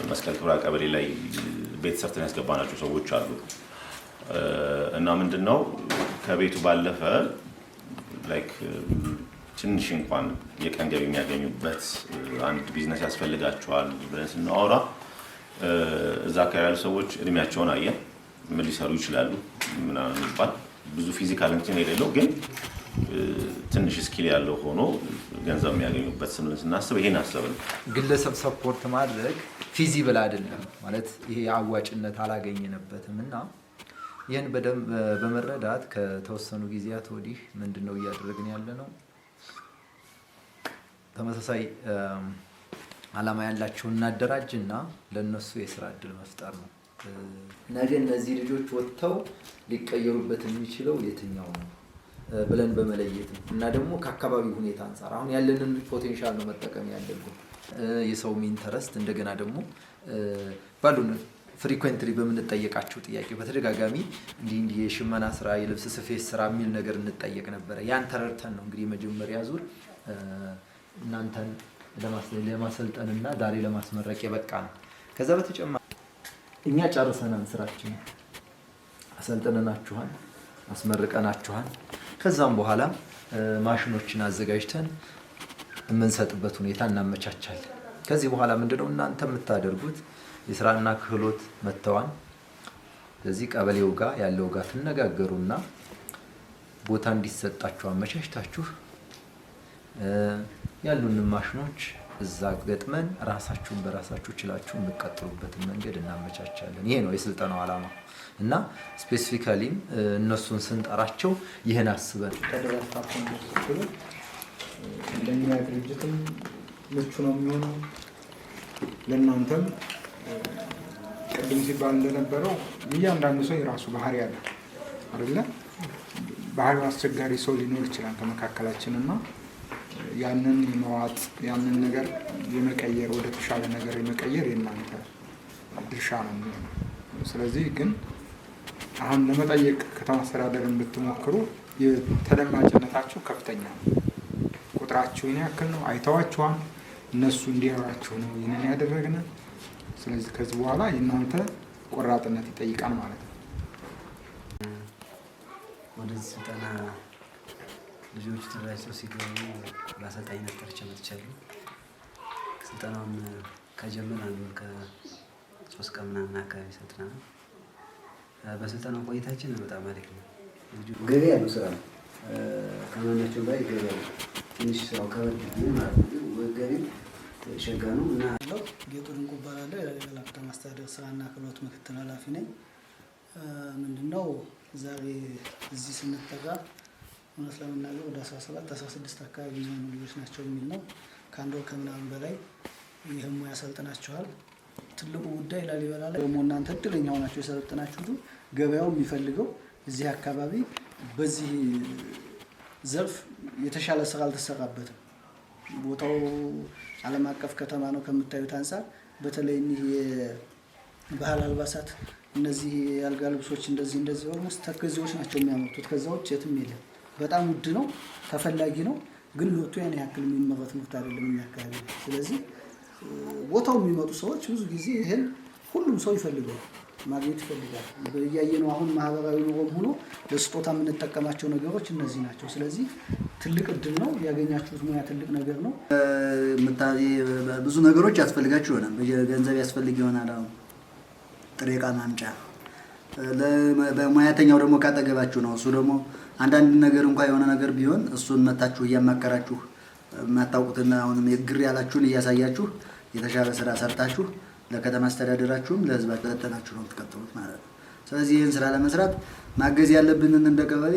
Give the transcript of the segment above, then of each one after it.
መስቀል ክብራ ቀበሌ ላይ ቤት ሰርተን ያስገባናቸው ሰዎች አሉ እና ምንድነው ከቤቱ ባለፈ ላይክ ትንሽ እንኳን የቀን ገቢ የሚያገኙበት አንድ ቢዝነስ ያስፈልጋቸዋል ብለን ስናወራ እዛ አካባቢ ያሉ ሰዎች እድሜያቸውን አየን ምን ሊሰሩ ይችላሉ ምናምን ይባል ብዙ ፊዚካል እንትን የሌለው ግን ትንሽ ስኪል ያለው ሆኖ ገንዘብ የሚያገኙበት ስናስብ ይሄን አሰብን። ግለሰብ ሰፖርት ማድረግ ፊዚብል አይደለም ማለት ይሄ አዋጭነት አላገኘንበትም እና ይሄን በደንብ በመረዳት ከተወሰኑ ጊዜያት ወዲህ ምንድነው እያደረግን ያለነው ተመሳሳይ ዓላማ ያላቸው እናደራጅና ለነሱ የሥራ ዕድል መፍጠር ነው። ነገ እነዚህ ልጆች ወጥተው ሊቀየሩበት የሚችለው የትኛው ነው ብለን በመለየት ነው እና ደግሞ ከአካባቢው ሁኔታ አንፃር አሁን ያለንን ፖቴንሻል ነው መጠቀም ያለብን የሰው ኢንተረስት እንደገና ደግሞ ባሉን ፍሪኩዌንትሊ በምንጠየቃቸው ጥያቄ በተደጋጋሚ እንዲህ የሽመና ስራ የልብስ ስፌት ስራ የሚል ነገር እንጠየቅ ነበር። ያን ተረድተን ነው እንግዲህ መጀመሪያ ዙር እናንተን ለማሰልጠንና ዛሬ ለማስመረቅ የበቃ ነው። ከዛ በተጨማሪ እኛ ጨርሰናል ስራችን አሰልጠነናችኋል አስመርቀናችኋል። ከዛም በኋላ ማሽኖችን አዘጋጅተን የምንሰጥበት ሁኔታ እናመቻቻለን። ከዚህ በኋላ ምንድነው እናንተ የምታደርጉት የስራና ክህሎት መተዋን ስለዚህ ቀበሌው ጋር ያለው ጋር ተነጋገሩና ቦታ እንዲሰጣችሁ አመቻችታችሁ ያሉን ማሽኖች እዛ ገጥመን ራሳችሁን በራሳችሁ ችላችሁ የምትቀጥሉበትን መንገድ እናመቻቻለን። ይሄ ነው የስልጠናው ዓላማ እና ስፔሲፊካሊ እነሱን ስንጠራቸው ይሄን አስበን ተደራጅታችሁ ነው ለኛ ድርጅትም ምቹ ነው የሚሆነው ለእናንተም ቅድም ሲባል እንደነበረው እያንዳንዱ ሰው የራሱ ባህሪ አለ አይደለ? ባህሪው አስቸጋሪ ሰው ሊኖር ይችላል ከመካከላችንና ያንን የመዋጥ ያንን ነገር የመቀየር ወደ ተሻለ ነገር የመቀየር የእናንተ ድርሻ ነው የሚሆነው። ስለዚህ ግን አሁን ለመጠየቅ ከተማ አስተዳደርን ብትሞክሩ የተደማጭነታችሁ ከፍተኛ ነው። ቁጥራችሁ ያክል ነው አይተዋችኋል። እነሱ እንዲያዩአችሁ ነው ይሄንን ያደረግን። ስለዚህ ከዚህ በኋላ የእናንተ ቆራጥነት ይጠይቃል ማለት ነው። ወደዚህ ስልጠና ልጆች ተደራጅተው ሲገቡ በአሰልጣኝነት ጠርቼ መጥቻለሁ። ስልጠናውን ከጀመርን አንድ ወር ከ3 ቀን ምናምን አካባቢ ሰልጥነናል። በስልጠናው ቆይታችን በጣም አሪፍ ነው። ገቢ ያለው ስራ ነው። ከማናቸው ላይ ገቢ ያለው ትንሽ ስራው ከበድ ይላል ማለት ነው። ገቢ ሸጋ ነው እና ጌጡ ድንቁ እባላለሁ። የላሊበላ ከተማ አስተዳደር ስራና ክህሎት ምክትል ኃላፊ ነኝ። ምንድነው ዛሬ እዚህ ስንጠራ እውነት ለመናገር ወደ 17 16 አካባቢ የሚሆኑ ልጆች ናቸው የሚል ነው። ከአንድ ወር ከምናምን በላይ ይህም ሙያ ሰልጥናችኋል። ትልቁ ጉዳይ ላሊበላ ላይ ደግሞ እናንተ እድለኛ ሆናችሁ የሰለጠናችሁት ገበያው የሚፈልገው እዚህ አካባቢ በዚህ ዘርፍ የተሻለ ስራ አልተሰራበትም። ቦታው ዓለም አቀፍ ከተማ ነው ከምታዩት አንፃር በተለይ እነዚህ የባህል አልባሳት እነዚህ የአልጋ ልብሶች እንደዚህ ኦልሞስት ተከዚዎች ናቸው የሚያመርቱት። ከዛ ውጭ የትም የለም። በጣም ውድ ነው፣ ተፈላጊ ነው፣ ግን ሎቱ ያን ያክል የሚመረት ምርት አይደለም እኛ አካባቢ። ስለዚህ ቦታው የሚመጡ ሰዎች ብዙ ጊዜ ይሄን ሁሉም ሰው ይፈልጋል ማግኘት ይፈልጋል። በያየነው አሁን ማህበራዊ ኑሮም ሆኖ ለስጦታ የምንጠቀማቸው ነገሮች እነዚህ ናቸው። ስለዚህ ትልቅ እድል ነው ያገኛችሁት። ሙያ ትልቅ ነገር ነው። ብዙ ነገሮች ያስፈልጋችሁ ይሆናል። በገንዘብ ያስፈልግ ይሆናል። አሁን ጥሬ ዕቃ ማምጫ በሙያተኛው ደግሞ ካጠገባችሁ ነው። እሱ ደግሞ አንዳንድ ነገር እንኳን የሆነ ነገር ቢሆን እሱን መታችሁ እያማከራችሁ ማታውቁትና አሁንም የግር ያላችሁን እያሳያችሁ የተሻለ ስራ ሰርታችሁ ለከተማ አስተዳደራችሁም ለህዝባችሁ ተጠናችሁ ነው ተከተሉት ማለት ነው። ስለዚህ ይሄን ስራ ለመስራት ማገዝ ያለብንን እንደ ቀበሌ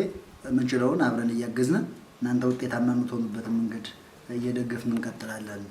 ምንችለውን አብረን እያገዝን እናንተ ውጤታማ የምትሆኑበትን መንገድ እየደገፍን እንቀጥላለን።